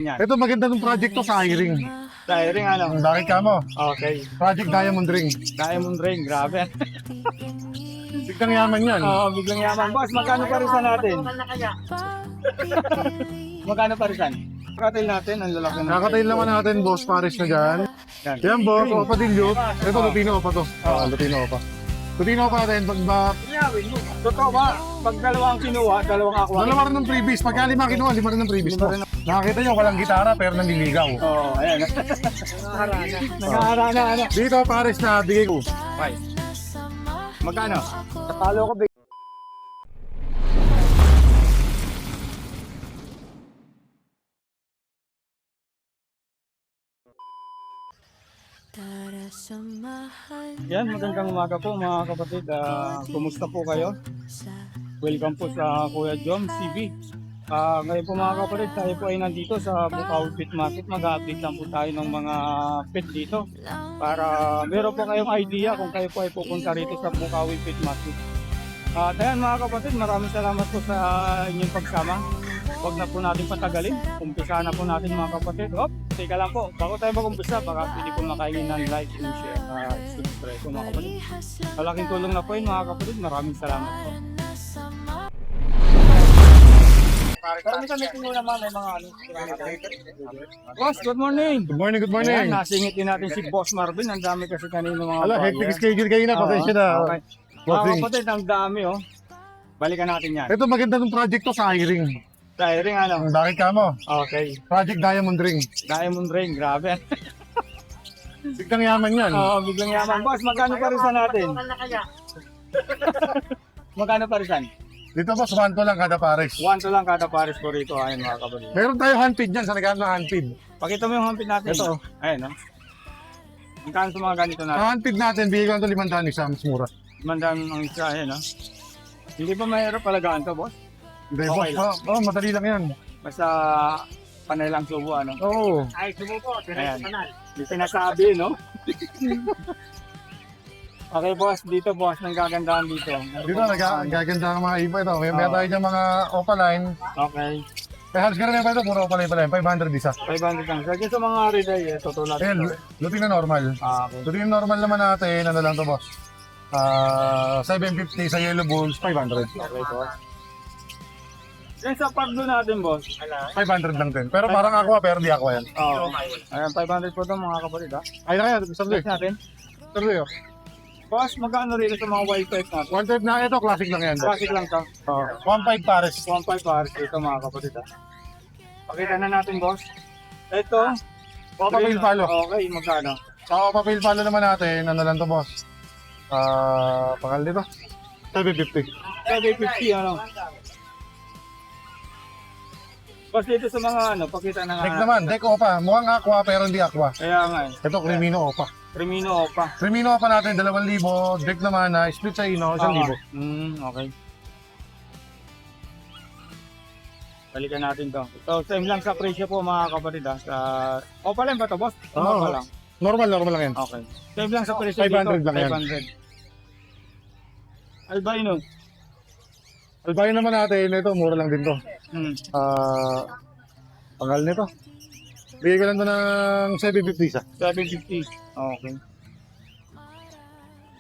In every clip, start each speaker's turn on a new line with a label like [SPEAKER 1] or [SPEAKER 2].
[SPEAKER 1] Yan.
[SPEAKER 2] Ito maganda ng project to sa hiring.
[SPEAKER 1] Tiring ano?
[SPEAKER 2] Bakit ka mo?
[SPEAKER 1] Okay.
[SPEAKER 2] Project Diamond Ring.
[SPEAKER 1] Diamond ring, grabe.
[SPEAKER 2] Biglang yaman yan.
[SPEAKER 1] Oo, biglang yaman. Boss, magkano parisan natin? Magkano parisan? Kakatil natin, ang lalaki na.
[SPEAKER 2] Kakatayin naman natin, boss Paris na dyan.
[SPEAKER 1] Yan.
[SPEAKER 2] Yan boss, Opadillo. Ito,
[SPEAKER 1] Oh.
[SPEAKER 2] Lutino Opa to. Lutino Opa. Lutino Opa natin, pag ba...
[SPEAKER 1] Totoo ba? Pag dalawang kinuha, dalawang ako.
[SPEAKER 2] Dalawa rin ng previous. Pagka lima kinuha, lima rin ng previous mo. Nakakita nyo, walang gitara pero nanliligaw.
[SPEAKER 1] Oo, ayan. Nangaharana, ano?
[SPEAKER 2] Dito, Paris na, bigay ko.
[SPEAKER 1] Bye. Magkano? Tatalo ko, big. Yan, magandang umaga po mga kapatid. Kumusta po kayo? Welcome po sa Kuya Jom CV. Ngayon po mga kapatid, tayo po ay nandito sa Bukawi Pet Market. Mag-update lang po tayo ng mga pet dito para meron po kayong idea kung kayo po ay pupunta rito sa Bukawi Pet Market. Ayan mga kapatid, maraming salamat po sa inyong pagsama. Huwag na po natin patagalin. Umpisa na po natin mga kapatid. Teka lang po. Bago tayo mag-umpisa, baka pwede po makaingin ng like and share. Subscribe po mga kapatid. Malaking tulong na po yun mga kapatid. Maraming salamat po. Parang kami kung naman may mga ano. Boss, good morning.
[SPEAKER 2] Good morning, good morning.
[SPEAKER 1] Ayan, nasingit din natin si Boss Marvin. Ang dami kasi kanino mga
[SPEAKER 2] Ala, hectic schedule kayo na, pasensya na.
[SPEAKER 1] Okay. Mga
[SPEAKER 2] Bossing.
[SPEAKER 1] kapatid, ang dami oh. Balikan natin yan.
[SPEAKER 2] Ito maganda ng project to sa hiring.
[SPEAKER 1] Tiring ano?
[SPEAKER 2] Bakit ka mo?
[SPEAKER 1] Okay.
[SPEAKER 2] Project Diamond Ring.
[SPEAKER 1] Diamond ring, grabe.
[SPEAKER 2] Biglang yaman yan.
[SPEAKER 1] Oo, biglang yaman. Boss, magkano parisan natin? Magkano parisan?
[SPEAKER 2] Dito boss, 1 to lang kada Paris.
[SPEAKER 1] 1 to lang kada pares ko rito. Ayun mga kapatid.
[SPEAKER 2] Meron tayo handpid dyan, sa nagkaan ng handpid.
[SPEAKER 1] Pakita mo yung hampit natin.
[SPEAKER 2] Ito.
[SPEAKER 1] Ayun, no? Magkano sa mga ganito
[SPEAKER 2] Ang
[SPEAKER 1] natin?
[SPEAKER 2] handpid natin, bigay ko ito 500 isa, mas mura.
[SPEAKER 1] Mandang ang isa, ayun, no? Hindi ba mahirap palagaan to, boss?
[SPEAKER 2] Hindi
[SPEAKER 1] Okay
[SPEAKER 2] boss, madali lang yan.
[SPEAKER 1] Basta panay lang subo, ano?
[SPEAKER 2] Oo.
[SPEAKER 1] Ay, subo po. Ayan. Yung sinasabi, no? Okay, boss. Dito, boss. Nang gagandahan dito.
[SPEAKER 2] Dito, gaganda ang mga iba ito. May tayo dyan mga opaline.
[SPEAKER 1] Okay.
[SPEAKER 2] May halos ganun pa ito, puro opaline pala. 500 isa.
[SPEAKER 1] 500 lang. Sige sa mga relay, tutulad.
[SPEAKER 2] Eh, lutin na normal.
[SPEAKER 1] Okay.
[SPEAKER 2] Lutin na normal naman natin, ano lang to boss. 750 sa yellow bulls, 500.
[SPEAKER 1] Okay, boss. Yan sa pagdo natin, boss.
[SPEAKER 2] 500 lang din. Pero parang aqua, pero di aqua yan.
[SPEAKER 1] Oo. Ayan, 500 po ito mga kapatid, ha?
[SPEAKER 2] Ay na kaya, sarili.
[SPEAKER 1] Next natin.
[SPEAKER 2] Sarili.
[SPEAKER 1] Boss, magkano rin sa mga wild type natin?
[SPEAKER 2] One type na ito, classic lang yan.
[SPEAKER 1] Bakit lang to?
[SPEAKER 2] 1.5 pares.
[SPEAKER 1] 1.5 hours ito mga kapatid, ha? Pakita na natin, boss. Ito.
[SPEAKER 2] Papapil palo.
[SPEAKER 1] Okay, magkano?
[SPEAKER 2] Sa papapil palo naman natin, ano lang to boss. Pangal dito. 750.
[SPEAKER 1] 750, ano? Boss, dito sa mga ano, pakita na nga.
[SPEAKER 2] Deck naman, deck opa. Mukhang aqua pero hindi aqua.
[SPEAKER 1] Kaya nga eh.
[SPEAKER 2] Ito, Crimino opa.
[SPEAKER 1] Crimino Opa.
[SPEAKER 2] Crimino opa natin, 2,000. Deck naman na split sa ino, 1,000.
[SPEAKER 1] Okay. Balikan natin to. So, same lang sa presyo po mga kapatid ha. Sa... Opa lang ba to, boss?
[SPEAKER 2] Oo.
[SPEAKER 1] Opa lang.
[SPEAKER 2] Normal lang yan.
[SPEAKER 1] Okay. Same lang sa presyo
[SPEAKER 2] 500
[SPEAKER 1] dito.
[SPEAKER 2] lang yan.
[SPEAKER 1] 500. Albino.
[SPEAKER 2] Albayo naman natin, ito, mura lang din to. Pangal nito. Bigay ko lang to ng 750 isa.
[SPEAKER 1] 750. Okay.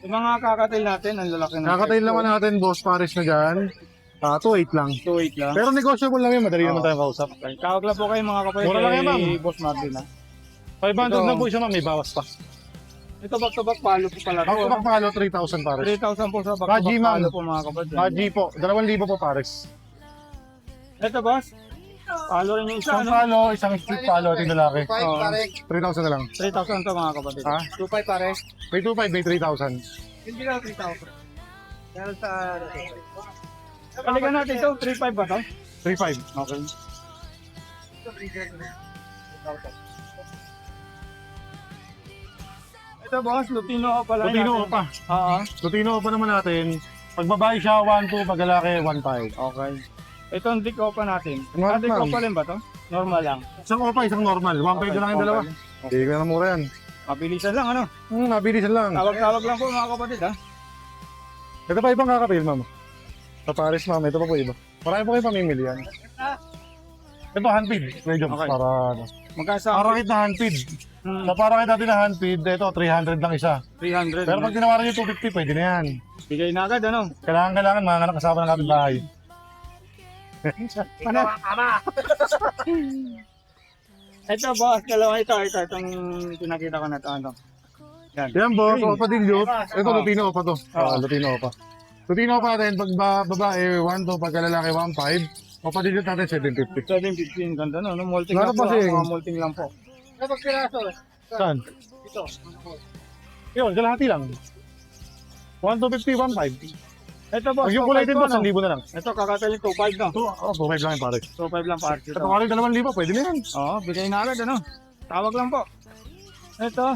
[SPEAKER 1] Yung mga kakatil natin, ang lalaki na.
[SPEAKER 2] Kakatayin naman natin, boss Paris na dyan. 2.8 lang.
[SPEAKER 1] 2.8 lang.
[SPEAKER 2] Pero negotiable lang yun, madali naman tayong kausap.
[SPEAKER 1] Okay. Tawag lang po kayo mga kapatid.
[SPEAKER 2] Mura lang yan, ma'am.
[SPEAKER 1] Boss Martin ha.
[SPEAKER 2] 500 na po siya, ma'am, may bawas pa.
[SPEAKER 1] Ito back-to-back palo po pala.
[SPEAKER 2] Ako pa palo, 3,000 Paris.
[SPEAKER 1] 3,000 po sa
[SPEAKER 2] Kaji,
[SPEAKER 1] back-to-back
[SPEAKER 2] ma'am.
[SPEAKER 1] palo po mga kapatid.
[SPEAKER 2] Kaji po, 2,000 po Paris.
[SPEAKER 1] Ito boss. Palo rin yung isa,
[SPEAKER 2] Isang
[SPEAKER 1] ano?
[SPEAKER 2] palo, isang split palo, ito lalaki.
[SPEAKER 1] Oo.
[SPEAKER 2] 3,000 na lang.
[SPEAKER 1] 3,000 to mga kapatid.
[SPEAKER 2] Ha?
[SPEAKER 1] 2.5 pare.
[SPEAKER 2] May 2,500, may 3,000.
[SPEAKER 1] Hindi lang 3,000. Dahil sa... Balikan natin ito, 3.5 ba ito?
[SPEAKER 2] 3,500.
[SPEAKER 1] Okay. Ito boss, Lutino pala.
[SPEAKER 2] Lutino pa.
[SPEAKER 1] Oo.
[SPEAKER 2] Lutino pa naman natin. Pag babae siya, 1,200. Pag lalaki, 1,500.
[SPEAKER 1] Okay. Ito ang dick opa natin.
[SPEAKER 2] Normal.
[SPEAKER 1] Dick opa rin ba to? Normal lang.
[SPEAKER 2] Isang opa, isang normal. 1,500 na lang yung dalawa. Hindi ko na mura yan.
[SPEAKER 1] Mabilisan lang ano.
[SPEAKER 2] Nabilisan lang.
[SPEAKER 1] Tawag-tawag lang po mga kapatid ha.
[SPEAKER 2] Ito pa ibang kakapil, ma'am. Sa Paris, ma'am. Ito pa po iba. Marami po kayo pamimili yan. Ito handpid. Medyo
[SPEAKER 1] Okay.
[SPEAKER 2] para ano.
[SPEAKER 1] Magkano sa
[SPEAKER 2] Para kita handpid. Sa para kita na handpid, ito 300 lang isa.
[SPEAKER 1] 300.
[SPEAKER 2] Pero pag tinawaran nyo 250, pwede na yan.
[SPEAKER 1] Bigay na agad, ano?
[SPEAKER 2] Kailangan mga anak kasama ng kapitbahay.
[SPEAKER 1] Ano? Ito, boss. Dalawa ito. Itong pinakita ko na ito. Ano? Yan.
[SPEAKER 2] Yan boss,
[SPEAKER 1] Green.
[SPEAKER 2] opa dilute. Ito
[SPEAKER 1] Oo.
[SPEAKER 2] Lutino opa to.
[SPEAKER 1] Oo.
[SPEAKER 2] Lutino opa. Lutino opa natin, pag babae 1 to, pag lalaki 1.5. Opa dilute natin 750.
[SPEAKER 1] 715. Ganda, no? Molting
[SPEAKER 2] Meron
[SPEAKER 1] lang po.
[SPEAKER 2] pa siya.
[SPEAKER 1] Mga molting lang po.
[SPEAKER 2] Saan?
[SPEAKER 1] Ito.
[SPEAKER 2] Yun, kalahati lang. 1 to 50, 1.5.
[SPEAKER 1] Ito, boss.
[SPEAKER 2] Pag yung kulay din boss, 1,000
[SPEAKER 1] 1,000.
[SPEAKER 2] na lang.
[SPEAKER 1] Ito, kakataling 2.5 na.
[SPEAKER 2] 2.5 lang yung pare.
[SPEAKER 1] 2.5 lang parts.
[SPEAKER 2] Ito pare 2,000, pwede na yan.
[SPEAKER 1] Oo, bigay na agad, ano? Tawag lang po. Ito.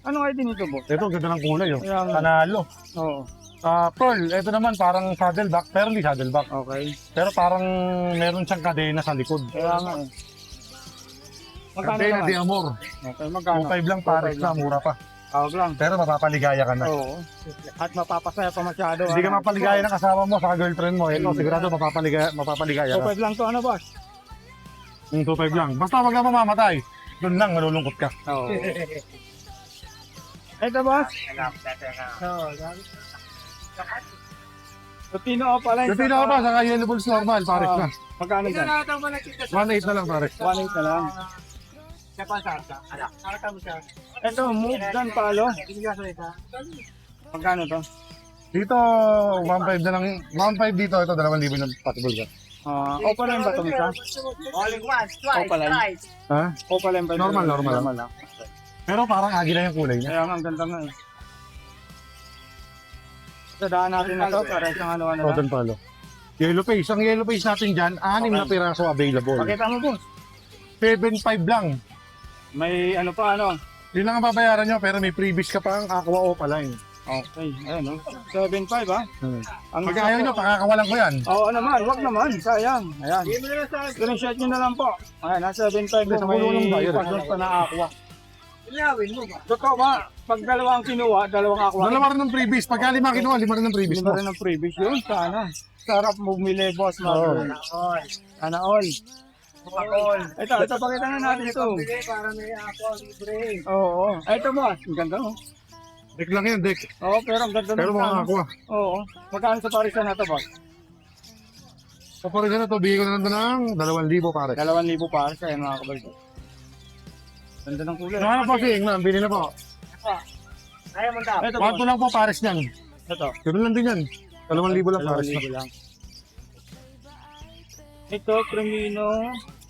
[SPEAKER 1] Anong ID nito, boss?
[SPEAKER 2] Ito, ganda ng kulay oh.
[SPEAKER 1] Kaya nga.
[SPEAKER 2] Panalo.
[SPEAKER 1] Oo.
[SPEAKER 2] Pearl, ito naman parang saddleback, pero hindi saddleback.
[SPEAKER 1] Okay.
[SPEAKER 2] Pero parang meron siyang kadena sa likod.
[SPEAKER 1] Kaya nga eh. Magkano
[SPEAKER 2] Kadena de
[SPEAKER 1] naman?
[SPEAKER 2] Amor.
[SPEAKER 1] Okay, magkano?
[SPEAKER 2] 2.5 lang pare
[SPEAKER 1] 2.5
[SPEAKER 2] na,
[SPEAKER 1] lang.
[SPEAKER 2] mura pa.
[SPEAKER 1] Tawag lang.
[SPEAKER 2] Pero mapapaligaya ka na.
[SPEAKER 1] Oo. At mapapasaya pa masyado.
[SPEAKER 2] Hindi ka
[SPEAKER 1] ano?
[SPEAKER 2] mapaligaya ng asawa mo sa girlfriend mo. Ito, sigurado mapapaligaya ka.
[SPEAKER 1] 2.5 lang to, ano, boss?
[SPEAKER 2] 2.5 lang. Basta wag lang mamamatay. Doon lang, malulungkot ka.
[SPEAKER 1] Oo. Ito, boss? Lutino o pala.
[SPEAKER 2] Yung pila pa, saka yellow balls normal, pares na.
[SPEAKER 1] Magkano dyan?
[SPEAKER 2] 1.8 na lang, pares.
[SPEAKER 1] 1.8 na lang. Ito, move down palo. Magkano to?
[SPEAKER 2] Dito, 1.5 na lang. 1.5 dito, ito, 2,000 na possible ka.
[SPEAKER 1] Opaline ba itong isa? Opaline.
[SPEAKER 2] Ha?
[SPEAKER 1] Opaline ba ito?
[SPEAKER 2] Normal lang. Pero parang agila yung kulay niya.
[SPEAKER 1] Kaya nga, ang ganda nga eh. Sadaan natin na to para isang ano lang.
[SPEAKER 2] Cotton palo. Yellow face. Ang yellow face natin dyan, 6 na piraso available.
[SPEAKER 1] Pakita mo, boss.
[SPEAKER 2] 7.5 lang.
[SPEAKER 1] May ano pa, ano?
[SPEAKER 2] Yun lang ang babayaran nyo, pero may previous ka pa ang Aqua Opaline.
[SPEAKER 1] Okay, ayun, no? 7.5, ha? Ang
[SPEAKER 2] Pag ayaw nyo, pakakawalan ko yan.
[SPEAKER 1] Oo naman, wag naman, sayang. Ayan. Screenshot nyo na lang po. Ayan, nasa 7.5
[SPEAKER 2] Sa
[SPEAKER 1] po,
[SPEAKER 2] ulo ng
[SPEAKER 1] may
[SPEAKER 2] buyer.
[SPEAKER 1] pasok pa na aqua. Totoo ba? Pag dalawang kinuha, dalawang aqua.
[SPEAKER 2] Dalawa rin ng previous. Pag 5 kinuha, 5 rin ng previous
[SPEAKER 1] Lima
[SPEAKER 2] mo.
[SPEAKER 1] rin ang previous yun, sana. Sarap bumili, boss, Marvin. Sana all. Ito, pakita na natin ito.
[SPEAKER 3] Para may ako libre.
[SPEAKER 1] Oo, ito boss, ang ganda mo.
[SPEAKER 2] Deck lang yan, deck.
[SPEAKER 1] Oo, pero ang ganda
[SPEAKER 2] Pero mga
[SPEAKER 1] sana.
[SPEAKER 2] Aqua.
[SPEAKER 1] Oo, magkano sa parisan na ito, boss?
[SPEAKER 2] So, para na to, bigay ko na ng 2,000 pare.
[SPEAKER 1] 2,000 para sa mga kabaldo. Ganda ng kulay.
[SPEAKER 2] Ano po, Sing? Bili na po.
[SPEAKER 3] Kaya mo daw.
[SPEAKER 1] Ito, boss.
[SPEAKER 2] 1 lang po, pares niyan.
[SPEAKER 1] Ito.
[SPEAKER 2] Ganoon lang din yan. 2,000 lang pares na.
[SPEAKER 1] 2,000 lang. Ito, Cremino.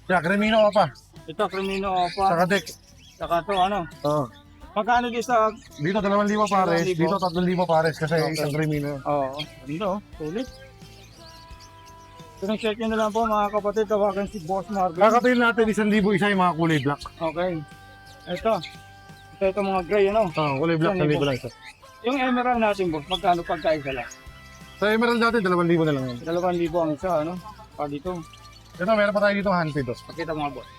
[SPEAKER 2] Kaya, Cremino ka pa.
[SPEAKER 1] Ito, Cremino Opa.
[SPEAKER 2] Saka deck.
[SPEAKER 1] Saka to, ano?
[SPEAKER 2] Oo.
[SPEAKER 1] Magkano din sa...
[SPEAKER 2] Dito 2,000 pares,
[SPEAKER 1] 2,000.
[SPEAKER 2] dito 3,000 pares kasi
[SPEAKER 1] Okay.
[SPEAKER 2] isang Cremino.
[SPEAKER 1] Oo, ganda oh. Sulit. Kung check nyo na lang po mga kapatid, tawagan si Boss Marvin.
[SPEAKER 2] Kakatayin natin 1,000 isa yung mga kulay black.
[SPEAKER 1] Okay. Ito. Ito mga gray, ano?
[SPEAKER 2] Oo, kulay black, 1,000 lang isa.
[SPEAKER 1] Yung emerald natin, boss, magkano pagkaisa lang?
[SPEAKER 2] Sa emerald natin, 2,000 na lang yan.
[SPEAKER 1] 2,000 ang isa, ano? Pag dito.
[SPEAKER 2] Ito, meron pa tayo dito handpid. Oh.
[SPEAKER 1] Pakita mga boss.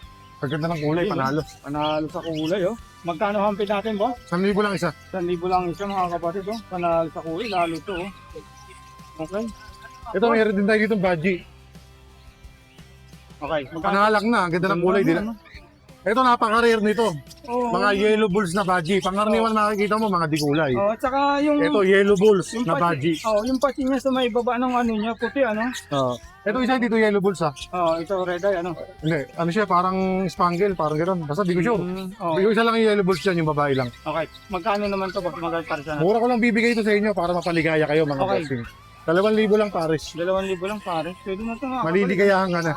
[SPEAKER 2] Pagkanta ng kulay, panalo.
[SPEAKER 1] Panalo sa kulay, oh. Magkano hampid natin, boss?
[SPEAKER 2] 1,000 lang isa.
[SPEAKER 1] 1,000 lang isa, mga kapatid, oh. Panalo sa kulay, lalo to, oh. Okay.
[SPEAKER 2] Ito, meron din tayo dito budgie.
[SPEAKER 1] Okay.
[SPEAKER 2] Panalak na, ang ganda ng kulay din.
[SPEAKER 1] Ano?
[SPEAKER 2] Ito, napaka-rare nito.
[SPEAKER 1] Oo.
[SPEAKER 2] Mga yellow bulls na budgie. Pangkaraniwan makikita mo, mga dikulay.
[SPEAKER 1] Oh, at saka yung...
[SPEAKER 2] Ito, yellow bulls
[SPEAKER 1] yung
[SPEAKER 2] na
[SPEAKER 1] pati,
[SPEAKER 2] budgie.
[SPEAKER 1] yung pati niya sa may baba ng ano niya, puti, ano?
[SPEAKER 2] Oo. Ito isa dito, yellow bulls ha.
[SPEAKER 1] Ito red eye, ano?
[SPEAKER 2] Hindi, ano siya, parang spangle, parang gano'n. Basta di ko sure.
[SPEAKER 1] Oh.
[SPEAKER 2] Di ko isa lang yung yellow bulls dyan, yung babae lang.
[SPEAKER 1] Okay. Magkano naman to pag magkano para sa natin?
[SPEAKER 2] Mura ko lang bibigay ito sa inyo para mapaligaya kayo mga
[SPEAKER 1] Okay.
[SPEAKER 2] bossing. 2,000 lang pares.
[SPEAKER 1] 2,000 lang pare. Pwede na ito nga.
[SPEAKER 2] Maliligayahan ka na.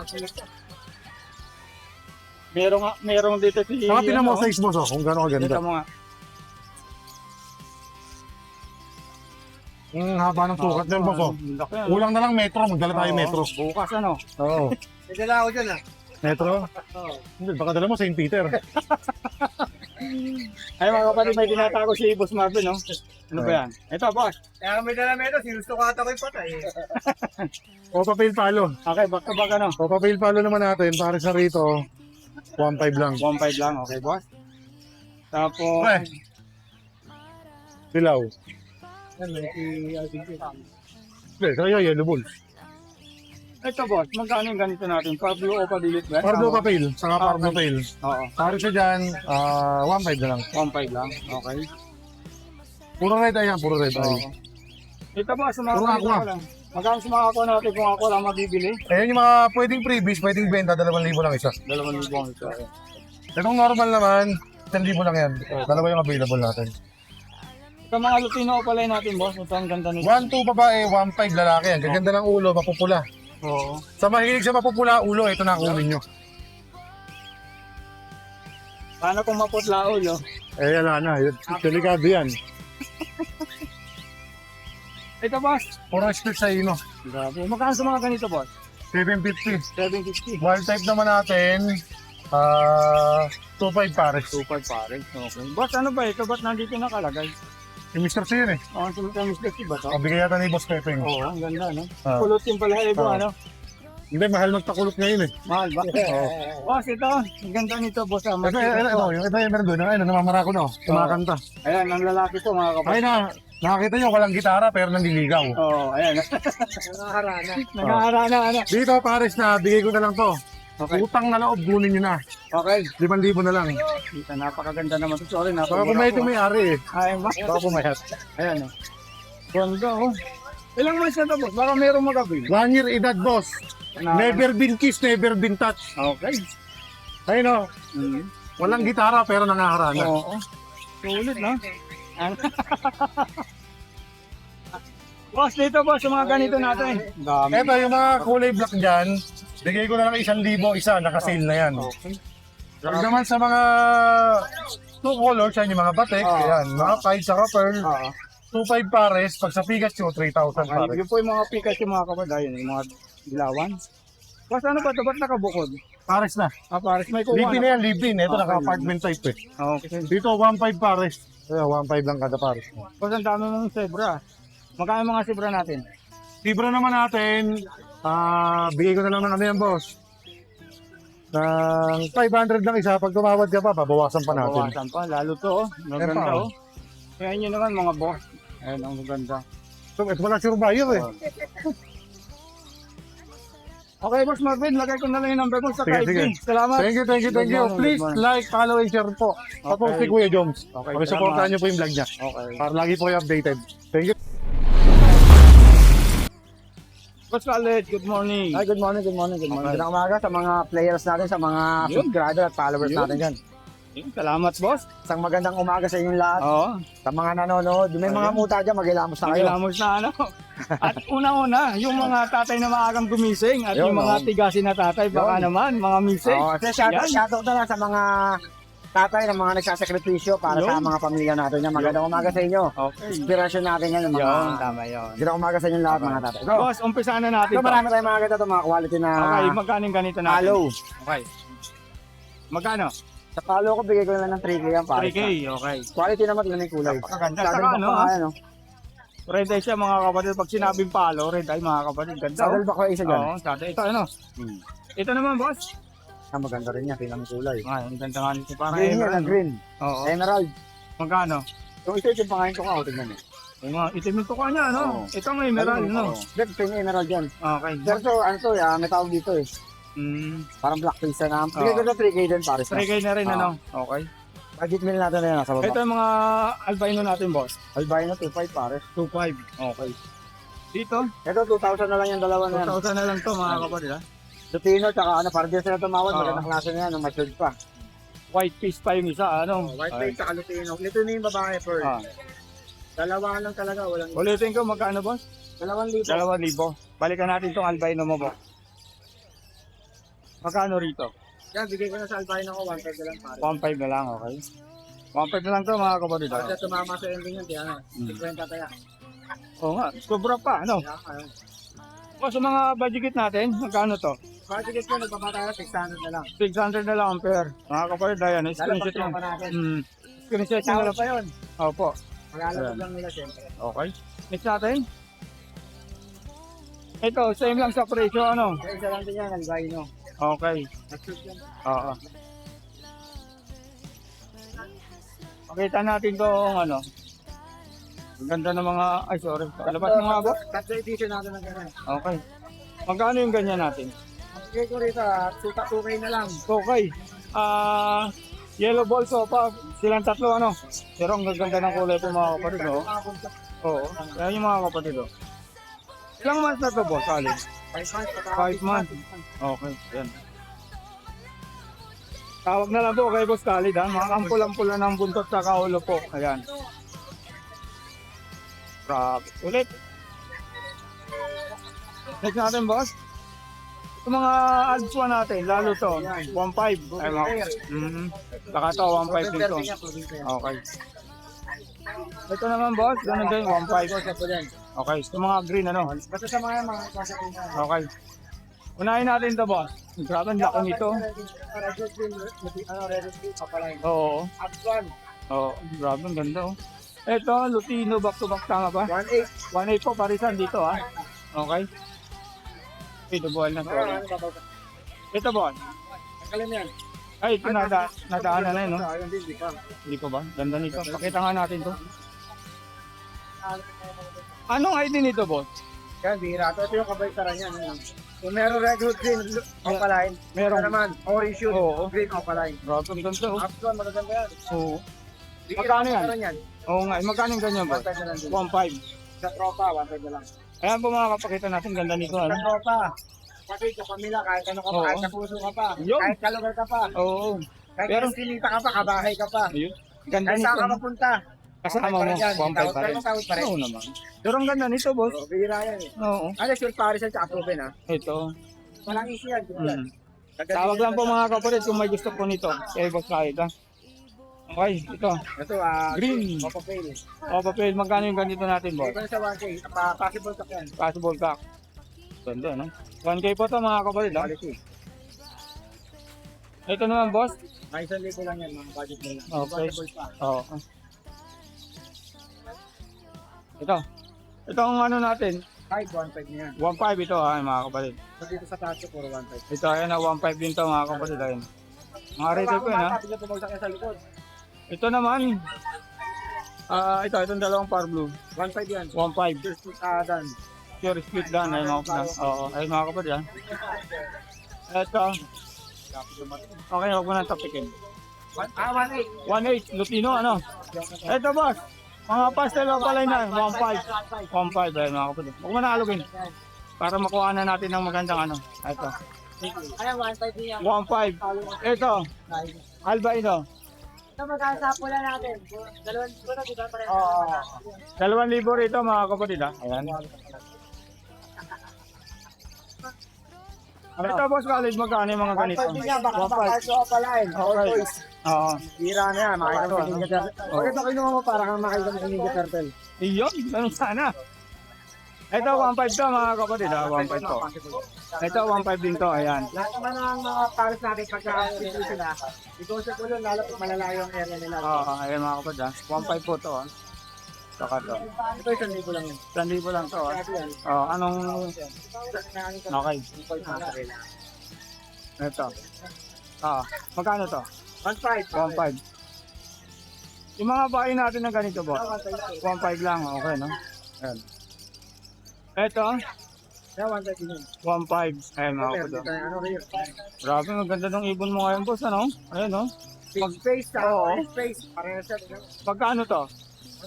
[SPEAKER 1] Merong dito si...
[SPEAKER 2] Saka tinan mo
[SPEAKER 1] ano,
[SPEAKER 2] size mo so, kung gano'n
[SPEAKER 1] Dito
[SPEAKER 2] kaganda.
[SPEAKER 1] mo nga.
[SPEAKER 2] Ang haba ng sukat ng boss oh.
[SPEAKER 1] Laki, ano?
[SPEAKER 2] Kulang na lang metro, magdala tayo
[SPEAKER 1] Oo.
[SPEAKER 2] metro.
[SPEAKER 1] Bukas, ano?
[SPEAKER 2] Oo.
[SPEAKER 3] May dala ako dyan ah.
[SPEAKER 2] Metro? Hindi, baka dala mo St. Peter.
[SPEAKER 1] Ay mga kapatid, may tinatago si Boss Marvin, no? Ano ba yan? Ito, boss.
[SPEAKER 3] Kaya may dala meron, sinusukata ko yung patay.
[SPEAKER 2] O papel palo.
[SPEAKER 1] Okay, back to back, ano?
[SPEAKER 2] O papel palo naman natin, para sa rito, 1.5 lang.
[SPEAKER 1] 1.5 lang, okay, boss? Tapos...
[SPEAKER 2] Pre, silaw.
[SPEAKER 1] Yan, may si...
[SPEAKER 2] Pre, sa'yo yellow bulls.
[SPEAKER 1] Ito boss, magkano yung ganito natin? Pablo o padilit ba?
[SPEAKER 2] Pardo papel, saka pardo tail.
[SPEAKER 1] Oo.
[SPEAKER 2] Pares siya dyan, 1.5 na lang.
[SPEAKER 1] 1.5 lang. Okay.
[SPEAKER 2] Puro red eye yan, puro red eye.
[SPEAKER 1] Oo. Ito boss, mga
[SPEAKER 2] Puro
[SPEAKER 1] ganito
[SPEAKER 2] aqua.
[SPEAKER 1] lang. Magkano sa mga ako natin kung ako lang mabibili?
[SPEAKER 2] Ayan yung mga pwedeng freebies, pwedeng benta, 2,000 lang isa.
[SPEAKER 1] 2,000 ang ito.
[SPEAKER 2] Itong normal naman, 1,000 lang yan. Dalawa yung available natin.
[SPEAKER 1] Ito mga Lutino pala natin boss. Ito ang ganda nito.
[SPEAKER 2] 1.2 babae, 1.5 lalaki yan. Gaganda ng ulo, mapupula.
[SPEAKER 1] Oo.
[SPEAKER 2] Sa mahilig sa mapupula ulo, ito na kunin nyo.
[SPEAKER 1] Paano kung maputla ulo?
[SPEAKER 2] Eh, wala na. Delikado yan.
[SPEAKER 1] Ito boss.
[SPEAKER 2] Puro split sa ino.
[SPEAKER 1] Grabe. Magkano sa mga ganito boss?
[SPEAKER 2] 750.
[SPEAKER 1] 750.
[SPEAKER 2] Wild type naman natin, 2.5 pares.
[SPEAKER 1] 2.5 pare. Okay. Boss, ano ba ito? Ba't nandito nakalagay?
[SPEAKER 2] Si Mr. C yun eh.
[SPEAKER 1] Oh, sumitang mistake ba ito?
[SPEAKER 2] Pabigay yata ni Boss Pepe.
[SPEAKER 1] Oo, ang ganda, no?
[SPEAKER 2] Ah.
[SPEAKER 1] Kulot yung pala, ibo,
[SPEAKER 2] Ah.
[SPEAKER 1] ano?
[SPEAKER 2] Hindi, mahal magpakulot ngayon eh.
[SPEAKER 1] Mahal ba?
[SPEAKER 2] Oo.
[SPEAKER 1] Boss, ito. Ang ganda nito, boss. Ah.
[SPEAKER 2] Ito yung meron doon. Ayun, namamara ko na. Kumakanta.
[SPEAKER 1] Ayan, ang lalaki to, mga kapatid.
[SPEAKER 2] Ayun na, nakakita nyo, walang gitara pero nandiligaw.
[SPEAKER 1] Oo, ayan.
[SPEAKER 3] Nakaharana.
[SPEAKER 1] Nag-aarana, ano?
[SPEAKER 2] Dito, pares na, bigay ko na lang to.
[SPEAKER 1] Okay.
[SPEAKER 2] Utang na loob, kunin nyo na.
[SPEAKER 1] Okay.
[SPEAKER 2] 5,000 na lang.
[SPEAKER 1] Dito, napakaganda naman to. Sorry,
[SPEAKER 2] Baka pumayat yung may-ari eh.
[SPEAKER 1] Ayan ba?
[SPEAKER 2] Baka pumayat.
[SPEAKER 1] Ayan, oh. Ganda, oh. Ilang months na to, boss? Baka merong magabi.
[SPEAKER 2] 1 year edad, boss. Never been kissed, never been touched.
[SPEAKER 1] Okay.
[SPEAKER 2] Ayun o,
[SPEAKER 1] Mm.
[SPEAKER 2] walang gitara pero nangaharana.
[SPEAKER 1] Oo. Sulit, no? Ano? Boss, dito boss, yung mga ganito natin. Dami.
[SPEAKER 2] Eto, yung mga kulay black dyan, bigay ko na lang 1,000 isa, naka-sale na yan.
[SPEAKER 1] Okay.
[SPEAKER 2] Pag naman sa mga two colors, yan yung mga batik, yan, mga pied sa pearl,
[SPEAKER 1] Oo.
[SPEAKER 2] 2.5 pares, pag sa Pikachu, 3,000
[SPEAKER 1] Okay.
[SPEAKER 2] pares.
[SPEAKER 1] Yun po yung mga pikas yung mga kapatid, yung mga dilawan. Boss, ano ba ito? Ba't nakabukod?
[SPEAKER 2] Pares na.
[SPEAKER 1] Ah, pares may kuha.
[SPEAKER 2] Live-in na yan, live-in. Ito,
[SPEAKER 1] Okay.
[SPEAKER 2] naka-apartment type eh.
[SPEAKER 1] Okay.
[SPEAKER 2] Dito, 1.5 pares. 1.5 lang kada pares.
[SPEAKER 1] Boss, ang dami mong zebra. Magkano mga zebra natin?
[SPEAKER 2] Libra naman natin, bigay ko na lang ng ano yan, boss. Ng 500 lang isa, pag tumawad ka pa, babawasan pa natin.
[SPEAKER 1] Bawasan pa, lalo to, oh. Maganda,
[SPEAKER 2] Eto,
[SPEAKER 1] oh. Kaya nyo naman mga boss. Ayan, ang maganda.
[SPEAKER 2] So, ito wala sure buyer eh.
[SPEAKER 1] Okay, Boss Marvin, lagay ko na lang yung number mo sa
[SPEAKER 2] Sige,
[SPEAKER 1] kaibigan.
[SPEAKER 2] sige.
[SPEAKER 1] Salamat.
[SPEAKER 2] Thank you.
[SPEAKER 1] Good morning,
[SPEAKER 2] Please
[SPEAKER 1] good morning.
[SPEAKER 2] like, follow, and share po. Ako
[SPEAKER 1] Okay.
[SPEAKER 2] si Kuya Joms.
[SPEAKER 1] Okay,
[SPEAKER 2] Pakisuportahan
[SPEAKER 1] salamat.
[SPEAKER 2] niyo po yung vlog niya.
[SPEAKER 1] Okay.
[SPEAKER 2] Para lagi po kayo updated. Thank you.
[SPEAKER 1] Boss Khaled, good morning.
[SPEAKER 3] Ay, good morning, good morning, good morning.
[SPEAKER 1] Okay.
[SPEAKER 3] Magandang umaga sa mga players natin, sa mga
[SPEAKER 1] Yun.
[SPEAKER 3] subscriber at followers
[SPEAKER 1] Yun.
[SPEAKER 3] natin dyan.
[SPEAKER 1] Salamat, boss.
[SPEAKER 3] Isang magandang umaga sa inyong lahat.
[SPEAKER 1] Oo.
[SPEAKER 3] Sa mga nanonood, may mga
[SPEAKER 1] Ayun.
[SPEAKER 3] muta dyan, magilamos na kayo.
[SPEAKER 1] Magilamos na ano. At una-una, yung mga tatay na maagang gumising at
[SPEAKER 3] Yun,
[SPEAKER 1] yung mga
[SPEAKER 3] oh.
[SPEAKER 1] tigasin na tatay, baka
[SPEAKER 3] Yun.
[SPEAKER 1] naman, mga mising.
[SPEAKER 3] Oh, kasi
[SPEAKER 1] Yan.
[SPEAKER 3] shoutout na lang sa mga tatay na mga nagsasakripisyo para sa
[SPEAKER 1] Yun.
[SPEAKER 3] mga pamilya natin. Yan. Magandang umaga sa inyo.
[SPEAKER 1] Okay.
[SPEAKER 3] Inspirasyon natin yan. Yung mga...
[SPEAKER 1] Yun, tama yun.
[SPEAKER 3] Magandang umaga sa inyong lahat, mga tatay. So,
[SPEAKER 1] Boss, umpisa na natin.
[SPEAKER 3] so
[SPEAKER 1] to.
[SPEAKER 3] marami tayong mga ganito, mga quality na
[SPEAKER 1] Okay, magkano yung ganito natin?
[SPEAKER 3] follow.
[SPEAKER 1] Okay. Magkano?
[SPEAKER 3] Sa follow ko, bigay ko na lang ng 3K yan. Para
[SPEAKER 1] 3K, okay.
[SPEAKER 3] Quality naman, yun yung kulay.
[SPEAKER 1] Napakaganda.
[SPEAKER 3] Saddle
[SPEAKER 1] Saka
[SPEAKER 3] back
[SPEAKER 1] ano,
[SPEAKER 3] pa nga yan, oh.
[SPEAKER 1] Red eye siya mga kapatid. Pag sinabing palo, red eye mga kapatid. Ganda.
[SPEAKER 3] Saddle back ko isa dyan.
[SPEAKER 1] Oo, saddle. Ito ano? Ito naman, boss.
[SPEAKER 3] Ah, maganda rin yan, tingnan mo kulay.
[SPEAKER 1] Ay, ang ganda nga nito. Parang
[SPEAKER 3] Green yan,
[SPEAKER 1] emerald.
[SPEAKER 3] na green.
[SPEAKER 1] Oo.
[SPEAKER 3] Emerald.
[SPEAKER 1] Magkano?
[SPEAKER 3] Yung isa yung pangalan ko ka, tingnan mo.
[SPEAKER 1] Yung mga itim yung tuka niya, ano?
[SPEAKER 3] Oo.
[SPEAKER 1] Ito ang emerald,
[SPEAKER 3] Ayun,
[SPEAKER 1] no?
[SPEAKER 3] oo. Dito yung emerald yan.
[SPEAKER 1] Okay.
[SPEAKER 3] Pero so, ano to, may tawag dito eh.
[SPEAKER 1] Mm,
[SPEAKER 3] Parang black face na. Bigay ko
[SPEAKER 1] Oo.
[SPEAKER 3] na 3K din, pares na.
[SPEAKER 1] 3K na rin,
[SPEAKER 3] Oo.
[SPEAKER 1] ano? Okay.
[SPEAKER 3] Budget meal natin na yan, nasa
[SPEAKER 1] Ito
[SPEAKER 3] baba.
[SPEAKER 1] yung mga albino natin, boss.
[SPEAKER 3] Albino 2.5 pares.
[SPEAKER 1] 2.5. Okay. Dito,
[SPEAKER 3] Ito, 2,000 na lang yung dalawa na yan.
[SPEAKER 1] 2,000 na lang to, mga kapatid, ha?
[SPEAKER 3] Lutino, tsaka ano, parang di sila tumawad,
[SPEAKER 1] Oo.
[SPEAKER 3] magandang klase na yan, nung matured pa.
[SPEAKER 1] White fish pa yung isa, ano?
[SPEAKER 3] White face, tsaka Lutino. Lutino yung babae, Pearl.
[SPEAKER 1] Ah.
[SPEAKER 3] Dalawa lang talaga, walang...
[SPEAKER 1] Ulitin ko, magkano, boss?
[SPEAKER 3] 2,000.
[SPEAKER 1] 2,000. Balikan natin tong albino mo, boss. Magkano rito?
[SPEAKER 3] Yan, bigay ko na sa albino ko, 1.5 na lang pares.
[SPEAKER 1] 1.5 na lang, okay? 1.5 na lang to, mga kapatid, ha?
[SPEAKER 3] Kasi tumama sa ending yun, tiyan. 50 kaya.
[SPEAKER 1] Oo nga, sobra pa, ano?
[SPEAKER 3] Kaya, ayun.
[SPEAKER 1] O, sa mga budget natin, magkano to?
[SPEAKER 3] Budget ko, nagbabata na 600 na lang.
[SPEAKER 1] 600 na lang ang pair. Mga kapatid, ayan, screenshot
[SPEAKER 3] Lalabas
[SPEAKER 1] lang.
[SPEAKER 3] pa natin.
[SPEAKER 1] Screenshot nyo na
[SPEAKER 3] Tawag
[SPEAKER 1] lang.
[SPEAKER 3] pa yun.
[SPEAKER 1] Opo,
[SPEAKER 3] Maglalabas lang nila, siyempre.
[SPEAKER 1] okay. Next natin. Ito, same lang sa presyo, ano?
[SPEAKER 3] Kaya isa lang din yan, albino.
[SPEAKER 1] Okay,
[SPEAKER 3] Nag-shoot yan.
[SPEAKER 1] oo. Pakita natin tong ano. Ang ganda ng mga, ay sorry, labas mo nga ba?
[SPEAKER 3] Cut the edition natin ng ganun.
[SPEAKER 1] Okay. Magkano yung ganyan natin?
[SPEAKER 3] Bigay ko rito, suta 2K na lang.
[SPEAKER 1] Okay. Yellow ball sopa, silang tatlo ano. Pero ang gaganda ng kulay po mga kapatid, oh. Oo. Yan yung mga kapatid, oh. Ilang months na to, boss? Kali? 5 months. Okay, yan. Tawag na lang po kay Boss Khalid, ha? Mga ampul-ampul na ng buntot sa kaulo po. Ayan. Grabe. Ulit. Next natin, boss. Ito mga alpha natin, lalo to. 1.5. Ay, mga. Saka to, 1.5 din to. Okay. Ito naman, boss. Ganun din, 1.5. Okay. Ito mga green, ano?
[SPEAKER 3] Basta sa mga klase ko na.
[SPEAKER 1] Okay. Unahin natin ito, boss. Grabe, ang laki nito.
[SPEAKER 3] Red Bull, Opaline.
[SPEAKER 1] Oo.
[SPEAKER 3] Upswan,
[SPEAKER 1] Oo. Grabe, ang ganda, oh. Ito, Lutino, back to back, tama ba?
[SPEAKER 3] 1.8.
[SPEAKER 1] 1.8 po, parisan dito, ha? Okay. Ito, buwan na to. Ito, boss.
[SPEAKER 3] Kalim yan.
[SPEAKER 1] Ay, ito nadaanan na yun, no?
[SPEAKER 3] Ayun din, di ka.
[SPEAKER 1] Hindi ko ba? Ganda nito. Pakita nga natin to. Anong ID nito, boss?
[SPEAKER 3] Yan, bihira. Ito yung kabaitaran yan. Kung meron red hood green, Opaline.
[SPEAKER 1] Meron.
[SPEAKER 3] Ito naman, orange shoot,
[SPEAKER 1] Oo.
[SPEAKER 3] green Opaline.
[SPEAKER 1] Grabe, ang ganda, oh.
[SPEAKER 3] Upswan, magaganda yan.
[SPEAKER 1] Oo. Magkano yan?
[SPEAKER 3] Magkano yan?
[SPEAKER 1] Oo nga, magkano yung ganyan, boss?
[SPEAKER 3] 1.5 na lang din.
[SPEAKER 1] 1.5.
[SPEAKER 3] Sa tropa, 1.5 na lang.
[SPEAKER 1] Ayan po mga kapakita natin, ganda nito,
[SPEAKER 3] Sa
[SPEAKER 1] ano?
[SPEAKER 3] tropa, pati sa pamilya, kahit ano ka pa,
[SPEAKER 1] Oo.
[SPEAKER 3] kahit sa puso ka pa,
[SPEAKER 1] Yun.
[SPEAKER 3] kahit kalugar ka pa,
[SPEAKER 1] Oo.
[SPEAKER 3] kahit
[SPEAKER 1] Pero-
[SPEAKER 3] sinita ka pa, kabahay ka pa,
[SPEAKER 1] Ayun. Ganda
[SPEAKER 3] kahit
[SPEAKER 1] nito,
[SPEAKER 3] saan ka
[SPEAKER 1] ano?
[SPEAKER 3] mapunta.
[SPEAKER 1] Kasama mo, 1.5 pa rin.
[SPEAKER 3] Tawad pa rin.
[SPEAKER 1] Oo naman. Pero ang ganda nito, boss.
[SPEAKER 3] So, bihira yan eh.
[SPEAKER 1] Oo.
[SPEAKER 3] Ano, sure Paris yan, tsaka proven ha.
[SPEAKER 1] Ito.
[SPEAKER 3] Walang issue yan. Yan.
[SPEAKER 1] Tawag lang po mga kapatid kung may gusto po nito. Kay Boss Khalid, ha? Okay, ito.
[SPEAKER 3] Ito,
[SPEAKER 1] Green.
[SPEAKER 3] Papapil.
[SPEAKER 1] O, papel, magkano yung ganito natin, boss?
[SPEAKER 3] Ito sa 1K, possible ka yan.
[SPEAKER 1] Possible cock. Ganda, no? 1K po to mga kapatid, ha?
[SPEAKER 3] Quality.
[SPEAKER 1] Ito naman, boss.
[SPEAKER 3] Ay, 1,000 lang yan, mga budget nila.
[SPEAKER 1] Okay.
[SPEAKER 3] Possible pa.
[SPEAKER 1] Oo. Ito. Ito ang ano natin.
[SPEAKER 3] 1.5 na yan.
[SPEAKER 1] 1.5 ito, ha, mga kapatid.
[SPEAKER 3] So, dito sa taas ko, puro 1.5.
[SPEAKER 1] Ito, ayan na, 1.5 din to, mga kapatid. Ayun. Mga retail ko yun, ha?
[SPEAKER 3] Bigla pumagsak yan sa likod.
[SPEAKER 1] Ito naman. Itong dalawang par blue.
[SPEAKER 3] 1.5 yan.
[SPEAKER 1] 1.5.
[SPEAKER 3] Dan.
[SPEAKER 1] Pure split dan. Ayun, mga kapatid. Oo, ayun, mga kapatid, ha? Ito. Okay, huwag mo nang tapikin.
[SPEAKER 3] 1.8.
[SPEAKER 1] 1.8, Lutino, ano? Ito, boss. Mga pastel o palay na, 1.5. 1.5, ayun, mga kapatid. Huwag mo na alugin. Para makuha na natin ng magandang ano. Ito.
[SPEAKER 3] Ayan, 1.5 niya.
[SPEAKER 1] 1.5. Ito. Albino.
[SPEAKER 3] Ito magkakasapo lang natin. Dalawang libo na, di ba?
[SPEAKER 1] Oo. 2,000 rito, mga kapatid, ha? Ayan. Ito, boss Khalid, magkano yung mga ganito?
[SPEAKER 3] 1.5 niya, baka so pala eh. All
[SPEAKER 1] Okay.
[SPEAKER 3] toys.
[SPEAKER 1] Oo.
[SPEAKER 3] Bira na yan, makikita mo si Ninja Turtle.
[SPEAKER 1] Oo.
[SPEAKER 3] Bakit ako kinuha mo para kang makikita mo si Ninja Turtle?
[SPEAKER 1] Iyon, ganun sana. Ito, 1.5 to, mga kapatid, ha? 1.5 to. Ito, 1.5 din to, ayan.
[SPEAKER 3] Lahat naman ng mga pares natin pagka-review sila, because ko lang lalo pag malalayo ang area nila.
[SPEAKER 1] Oo, ayan mga kapatid, ha? 1.5 po to, ha? Saka to.
[SPEAKER 3] Ito 1,000 lang yun.
[SPEAKER 1] 1,000 lang to, ha?
[SPEAKER 3] Ito yan.
[SPEAKER 1] Anong... Okay. Ito. Magkano to?
[SPEAKER 3] 1.5.
[SPEAKER 1] 1.5. Yung mga bahay natin na ganito, boss. 1.5 lang, okay, no? Ayan. Ito,
[SPEAKER 3] Yeah, 1.5 yun.
[SPEAKER 1] 1.5. Ayan, mga kapatid.
[SPEAKER 3] Ano rin?
[SPEAKER 1] Grabe, maganda ng ibon mo ngayon, boss, ano? Ayan, no?
[SPEAKER 3] Space,
[SPEAKER 1] Oo.
[SPEAKER 3] space. Parehas yan.
[SPEAKER 1] Magkano to?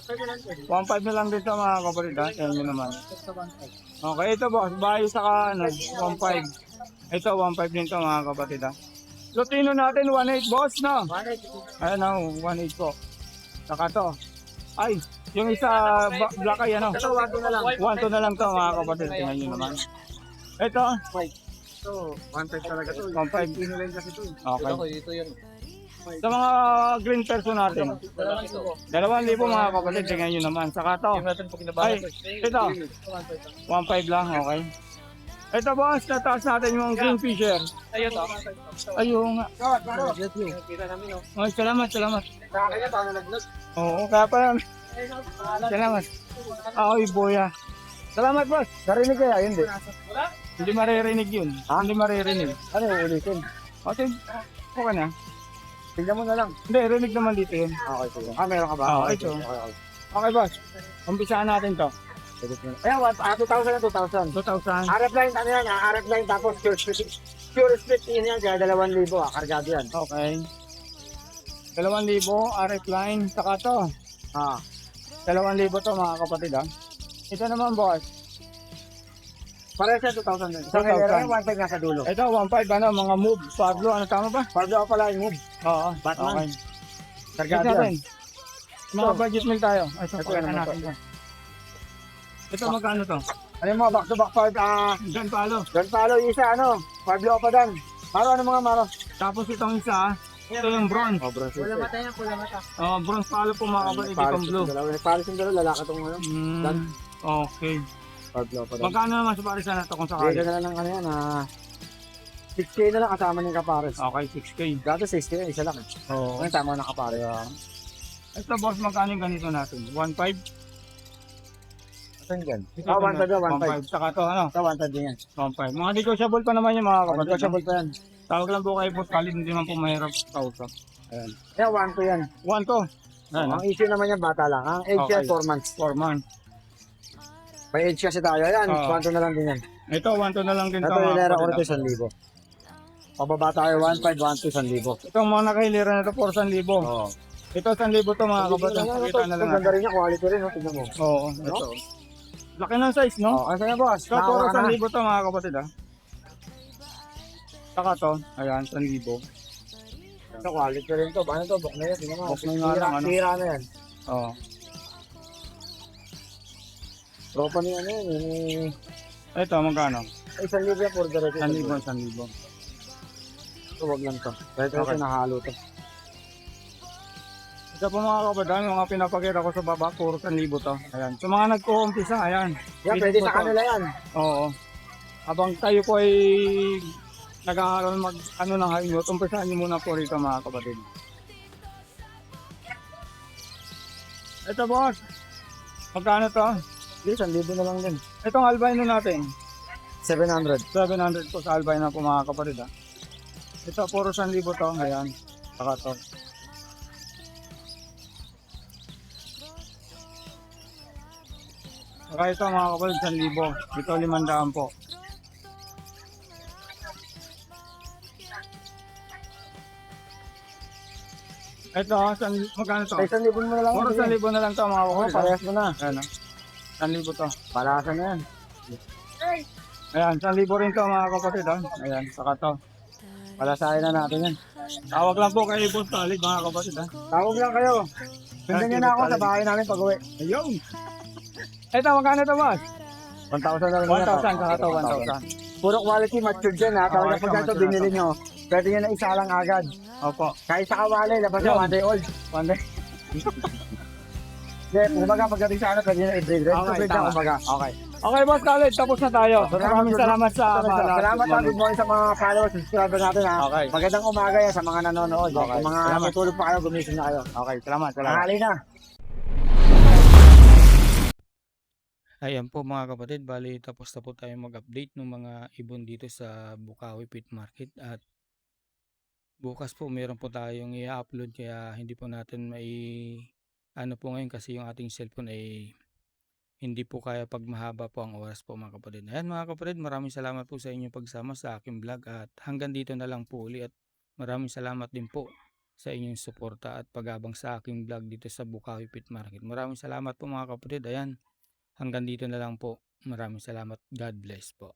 [SPEAKER 3] 1.5 lang yun.
[SPEAKER 1] 1.5 na lang din to, mga kapatid, ha? Ayan nyo naman.
[SPEAKER 3] Ito 1.5.
[SPEAKER 1] Okay, ito, boss. Bahay saka, 1.5. Ito, 1.5 din to, mga kapatid, ha? Lutino natin, 1.8, boss, no?
[SPEAKER 3] 1.8.
[SPEAKER 1] Ayan, no? 1.8 po. Saka to. Ay, yung isa, black eye, ano?
[SPEAKER 3] Ito 1.2 na lang.
[SPEAKER 1] 1.2 na lang to, mga kapatid. Tingnan nyo naman. Ito,
[SPEAKER 3] Ito, 1.5 talaga to.
[SPEAKER 1] 1.5.
[SPEAKER 3] Pinulen kasi to.
[SPEAKER 1] Okay.
[SPEAKER 3] Dito yun.
[SPEAKER 1] Sa mga green person natin, 2,000 mga kapatid, tingnan nyo naman. Saka to, ay, ito, 1.5 lang, okay. Ito boss, nataas natin yung green fisher.
[SPEAKER 3] Ayun to.
[SPEAKER 1] Ayun nga.
[SPEAKER 3] Kita namin oh.
[SPEAKER 1] Ay, salamat.
[SPEAKER 3] Kaya paano nag-vlog?
[SPEAKER 1] Oo, kaya pa yan. Salamat. Ay, boya. Salamat boss. Narinig kaya, hindi. Hindi maririnig yun. Hindi maririnig.
[SPEAKER 3] Ano ulitin?
[SPEAKER 1] Okay, okay na.
[SPEAKER 3] Tignan mo na lang.
[SPEAKER 1] Hindi, rinig naman dito yun.
[SPEAKER 3] Okay, sige. Meron ka ba?
[SPEAKER 1] Oo, ito. Okay boss, umpisaan natin to.
[SPEAKER 3] Ayan, 2,000 na 2,000.
[SPEAKER 1] 2,000.
[SPEAKER 3] RF line, ano yan, RF line tapos pure split yun yan, kaya 2,000 kargado yan.
[SPEAKER 1] Okay. 2,000 RF line. Saka to.
[SPEAKER 3] Ah,
[SPEAKER 1] 2,000 to mga kapatid ha. Ito naman boss.
[SPEAKER 3] parehas yan 2,000 din. Sa
[SPEAKER 1] 2,000.
[SPEAKER 3] kaya 1,500 nasa dulo.
[SPEAKER 1] Ito 1,500 ano, mga move. Pablo, ano tama ba?
[SPEAKER 3] Pablo ako pala yung move.
[SPEAKER 1] Oo.
[SPEAKER 3] Batman.
[SPEAKER 1] Okay.
[SPEAKER 3] Kargado
[SPEAKER 1] Ito
[SPEAKER 3] yan.
[SPEAKER 1] rin. Mga budget meal tayo. Ay, ito,
[SPEAKER 3] Ito yan naman
[SPEAKER 1] natin to. Ito magkano to?
[SPEAKER 3] Ano yung mga back to back five,
[SPEAKER 1] Diyan palo.
[SPEAKER 3] Don Palo, yung isa, ano, Pablo ako dan. Maro, ano mga maro?
[SPEAKER 1] Tapos itong isa, ito yung bronze.
[SPEAKER 3] Oh, bronze.
[SPEAKER 4] Pula mata yan, pula mata.
[SPEAKER 1] Bronze palo po mga kapatid. Itong blue.
[SPEAKER 3] Paris yung dalawa, lalaki itong ano. Dan.
[SPEAKER 1] Okay.
[SPEAKER 3] Pablo ako dan.
[SPEAKER 1] Magkano naman sa parisan na ito kung sakali?
[SPEAKER 3] Bigyan na lang ano yan, 6K na lang kasama ng kapares.
[SPEAKER 1] Okay, 6K.
[SPEAKER 3] Dati 6K, isa lang.
[SPEAKER 1] Oo.
[SPEAKER 3] Ngayon tama ng kapares.
[SPEAKER 1] Ito boss, magkano yung ganito natin? 1,500?
[SPEAKER 3] Saan yan?
[SPEAKER 1] Ito,
[SPEAKER 3] 1,500 ba? 1,500.
[SPEAKER 1] 1,500. Saka to ano?
[SPEAKER 3] Ito, 1,500 din yan.
[SPEAKER 1] 1,500. Mga negotiable pa naman yung mga kapatid.
[SPEAKER 3] Negotiable pa yan.
[SPEAKER 1] Tawag lang po kayo po, kalit hindi man po mahirap kausap.
[SPEAKER 3] Ayan. Yan, 1,200 yan.
[SPEAKER 1] 1 to. Ayan,
[SPEAKER 3] Ang issue naman yan, bata lang. Ang age yan,
[SPEAKER 1] Okay.
[SPEAKER 3] 4 months.
[SPEAKER 1] 4 months.
[SPEAKER 3] May age kasi tayo. Ayan,
[SPEAKER 1] Oo.
[SPEAKER 3] 1,200 na lang din yan.
[SPEAKER 1] Ito, 1 to na lang din
[SPEAKER 3] Ito
[SPEAKER 1] to
[SPEAKER 3] yung lera ko
[SPEAKER 1] kapatid.
[SPEAKER 3] rito, 1,000. Pababa tayo, 1,500, 1,200, 1,000.
[SPEAKER 1] Ito mga nakahilira na to, 4,000.
[SPEAKER 3] Oo.
[SPEAKER 1] Ito, 1,000 to mga kapatid. Pakita na lang
[SPEAKER 3] Ang ganda
[SPEAKER 1] natin.
[SPEAKER 3] rin niya, quality rin, no? Tignan mo.
[SPEAKER 1] Oo, ito. Laki ng size, no?
[SPEAKER 3] Oh, ano yan, boss?
[SPEAKER 1] Ito, puro 1,000 to mga kapatid, ha? Saka to, ayan, 1,000.
[SPEAKER 3] Ito, quality rin to. Paano to? Bok na yan. Tingnan mo.
[SPEAKER 1] Bok na nga lang, ano?
[SPEAKER 3] Tira na yan.
[SPEAKER 1] Oo.
[SPEAKER 3] Tropa niya ano yan.
[SPEAKER 1] Ito, magkano?
[SPEAKER 3] 1,000 yan, puro diretso.
[SPEAKER 1] 1,000, 1,000.
[SPEAKER 3] Ito, wag lang to. Kahit
[SPEAKER 1] Okay.
[SPEAKER 3] ito, nahalo to.
[SPEAKER 1] Ito po mga kapatid, yung mga pinapakita ko sa baba, puro 1,000 to. Ayan. Sa mga nagko-umpisa, ayan.
[SPEAKER 3] Yan,
[SPEAKER 1] Visit
[SPEAKER 3] pwede
[SPEAKER 1] mo
[SPEAKER 3] sa
[SPEAKER 1] to.
[SPEAKER 3] kanila yan.
[SPEAKER 1] Oo. Habang kayo po ay nag-aaral ano ng hayot, umpisahan niyo muna po rito mga kapatid. Ito boss, magkano to?
[SPEAKER 3] Hindi, 1,000 na lang din.
[SPEAKER 1] Itong albino natin,
[SPEAKER 3] 700.
[SPEAKER 1] 700 po sa albino po mga kapatid ha. Ito puro 1,000 to, ayan. Saka to. Saka ito mga kapatid, 1,000. Ito 500 po. Ito, magkano to?
[SPEAKER 3] Ay, 1,000 mo na lang.
[SPEAKER 1] Puro 1,000 na lang to mga
[SPEAKER 3] Oo,
[SPEAKER 1] kapatid.
[SPEAKER 3] parehas mo na.
[SPEAKER 1] Ayan o. 1,000 to.
[SPEAKER 3] Palasan na yan.
[SPEAKER 1] Ayan, 1,000 rin to mga kapatid ha. Ayan, saka to.
[SPEAKER 3] Palasahin na natin yan.
[SPEAKER 1] Tawag lang po kay Boss Talib mga kapatid ha.
[SPEAKER 3] Tawag lang kayo. Sundan niyo na ako sa bahay namin pag uwi.
[SPEAKER 1] Ayun! Ito, magkano to boss?
[SPEAKER 3] 1,000 na lang.
[SPEAKER 1] 1,000 saka to, 1,000.
[SPEAKER 3] Puro quality matured yan ha. Talaga
[SPEAKER 1] Okay,
[SPEAKER 3] pag ganito
[SPEAKER 1] matured
[SPEAKER 3] binili nyo, pwede nyo na isa lang agad.
[SPEAKER 1] Opo.
[SPEAKER 3] Kahit sa kawali, labas
[SPEAKER 1] Yun.
[SPEAKER 3] na 1 day old.
[SPEAKER 1] One day.
[SPEAKER 3] Hindi, kumbaga pagdating sa ano, pwede nyo i-breed. Red to
[SPEAKER 1] Okay,
[SPEAKER 3] breed na
[SPEAKER 1] tama.
[SPEAKER 3] kumbaga.
[SPEAKER 1] Okay. Okay boss Talib, tapos na tayo. Maraming salamat sa
[SPEAKER 3] Salamat ha. Good morning sa mga followers, subscribers natin ha.
[SPEAKER 1] Okay.
[SPEAKER 3] Magandang umaga yan sa mga nanonood.
[SPEAKER 1] Okay.
[SPEAKER 3] Kung mga
[SPEAKER 1] Salamat.
[SPEAKER 3] matulog pa kayo, gumising na kayo.
[SPEAKER 1] Okay, salamat.
[SPEAKER 3] Tanghali na.
[SPEAKER 1] Ayan po mga kapatid, bali tapos na po tayo mag-update ng mga ibon dito sa Bukawi Pet Market at bukas po meron po tayong i-upload kaya hindi po natin may ano po ngayon kasi yung ating cellphone ay hindi po kaya pag mahaba po ang oras po mga kapatid. Ayan mga kapatid, maraming salamat po sa inyong pagsama sa aking vlog at hanggang dito na lang po uli at maraming salamat din po sa inyong suporta at pag-abang sa aking vlog dito sa Bukawi Pet Market. Maraming salamat po mga kapatid. Ayan. Hanggang dito na lang po. Maraming salamat. God bless po.